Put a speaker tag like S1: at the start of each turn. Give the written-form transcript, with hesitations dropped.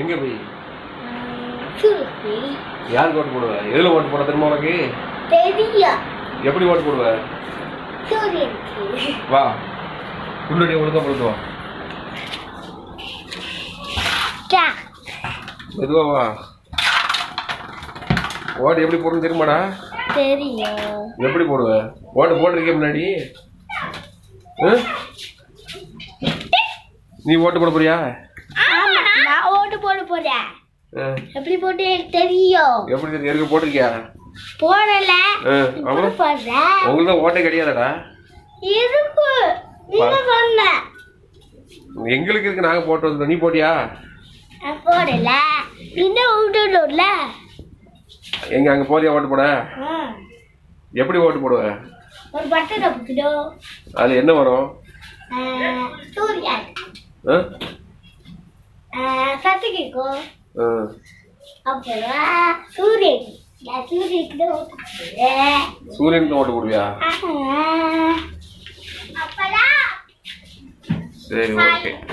S1: எங்க போய்
S2: சூரி
S1: யாருக்கு ஓட்டு போடுவ? எதுல ஓட்டு போட தெரியுமா உனக்கு?
S2: தெரியும்.
S1: எப்படி ஓட்டு போடுவ?
S2: சூரியனுக்கு.
S1: வா முன்னாடி ஒழுங்கா போடுவா. மெதுவா வா. ஓட்டு எப்படி போடணும் தெரியுமாடா?
S2: தெரியும்.
S1: எப்படி போடுவ? ஓட்டு போட்டிருக்கே முன்னாடி. நீ ஓட்டு போட போறியா?
S2: ஆமா நான் ஓட்டு போட போறேன். எப்படி போட்டு எனக்கு தெரியும்.
S1: எப்படி தெரியும்? எதுக்கு போட்டிருக்கியா?
S2: போடல.
S1: அப்புறம்
S2: போடுறேன்.
S1: உங்களுக்கு தான் ஓட்டே கிடையாதடா.
S2: இருக்கு. நீங்க சொன்ன.
S1: எங்களுக்கு இருக்கு, நாங்க போட்டு வந்தோம். நீ போட்டியா?
S2: நான் போடல. இன்னும் ஓட்டுடல.
S1: எங்க அங்க போறியா ஓட்டு போட? எப்படி ஓட்டு போடுவ?
S2: ஒரு பட்டனை புடிச்சிடும்.
S1: அது என்ன வரும்?
S2: சூரியன். சத்து கேட்கும். அப்புறம் சூரியன். சூரியனுக்கு தான் ஓட்டு போடுவேன்.
S1: சூரியனுக்கு ஓட்டு போடுவியா?
S2: அப்பதான்
S1: சரி, ஓகே.